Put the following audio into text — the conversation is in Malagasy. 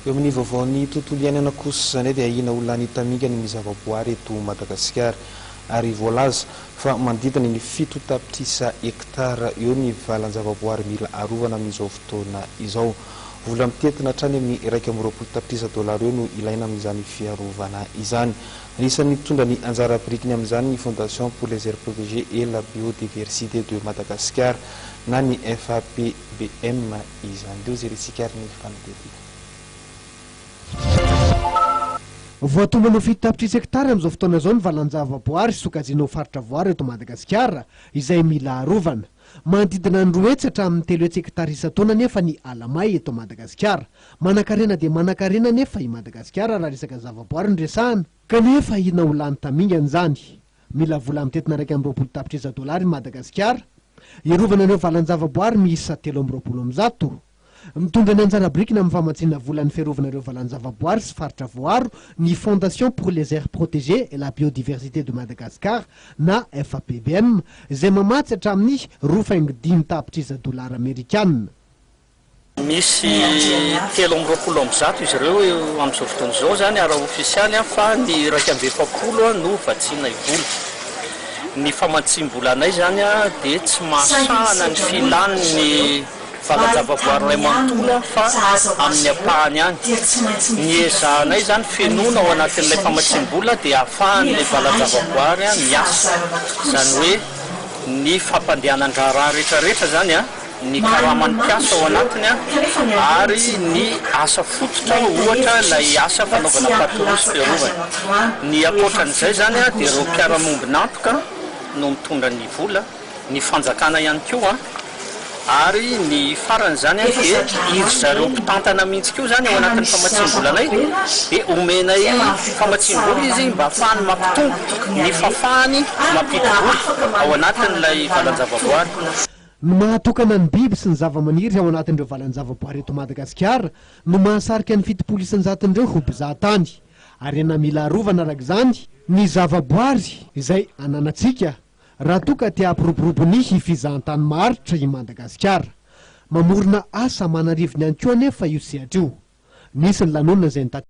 Eo amin'ny vaovaon'ny tontolo iainana kosa izany dia Ahiana lany tamingana ny zavaboahary eto Madagasikara ary voalaza fa manodidina ny 7 tapitrisa hektara eo ny valan-javaboahary mila arovana amin'izao fotoana izao. Vola mitentina hatrany amin'ny 1.20 tapitrisa dolara eo no ilaina amin'izany fiarovana izany. Anisan'ny nitondra ny anjara birikiny amin'izany ny Fondation pour les Aires Protégées et la Biodiversite de Madagascar na ny FAPBM izany. Deo zay resika ary ny fanadety. Voatombanao 7 tapitrisa hektara amin'izao fotoana izao ny valan-javaboahary sokajianao faritra voary eto Madagasikara izay mila arovana. Manodidina ny 2 hetsy hatramin'ny 3 hetsy hektara isan-taona nefa ny alamay eto Madagasikara. Manan-karena dia manan-karena nefa i Madagasikara raha resaka zavaboahary ny resahana. Kanefa Ahiana lany tamingana izany. Mila vola mitentina 1.20 tapitrisa dolara i Madagasikara. Iarovana ireo valan-javaboahary miisa 320. Mitondra ny anjara birikiny amin'ny famatsiana volan'ny fiarovana ireo valan-javaboahary sy faritra voaro ny Fondation pour les Aires Protégées et la Biodiversite de Madagascar na FAPBM izay mamatsy hatramin'ny 2.5 tapitrisa dolara amerikanina. Misy 320 izy ireo amin'izao fotoana izao zany ara ofisialy fa ny 170 no vatsiana vola. Ny famatsim-bolanay zany dia tsy mahasahana ny filan'ny valan-javaboahary ray manontolo fa amin'ny apahany any. Ny ezahanay zany fenona ao anatin'ilay famatsim-bola dia ahafahan'ilay valan-javaboahary miasa. Zany hoe ny fampandehanana anjara rehetrarehetra zany ny karaman'ny mpiasa ao anatiny ary ny asa fototra ohatra ilay asa fanaovana patrouille sy fiarovana. Ny ankoatran'izay zany dia ireo mpiara-mombon'antoka no mitondra ny vola, ny fanjakana ihany koa ary ny farany zany dia izy zareo mpitantana mihitsy koa zany ao anatin'ny famatsim-bolanay dia omenay famatsim-bola izy mba ahafahany mampitombo ny fafahany mampidi-bola ao anatin'ilay valan-javaboahary. No mahatokana ny biby sy ny zava-maniry ao anatin'ireo valan-javaboahary eto Madagasikara no mahasarika ny 7 isan-jaton'ireo ho mpizahatany. Ary mila arovana arak'izany ny zavaboahary izay ananantsika raha toka tia ampiroborobo ny fizahan-tany maharitra i Madagasikara. Mamorona asa manarivony ihany koa nefa io sehatra io. Nisy ny lanonana izay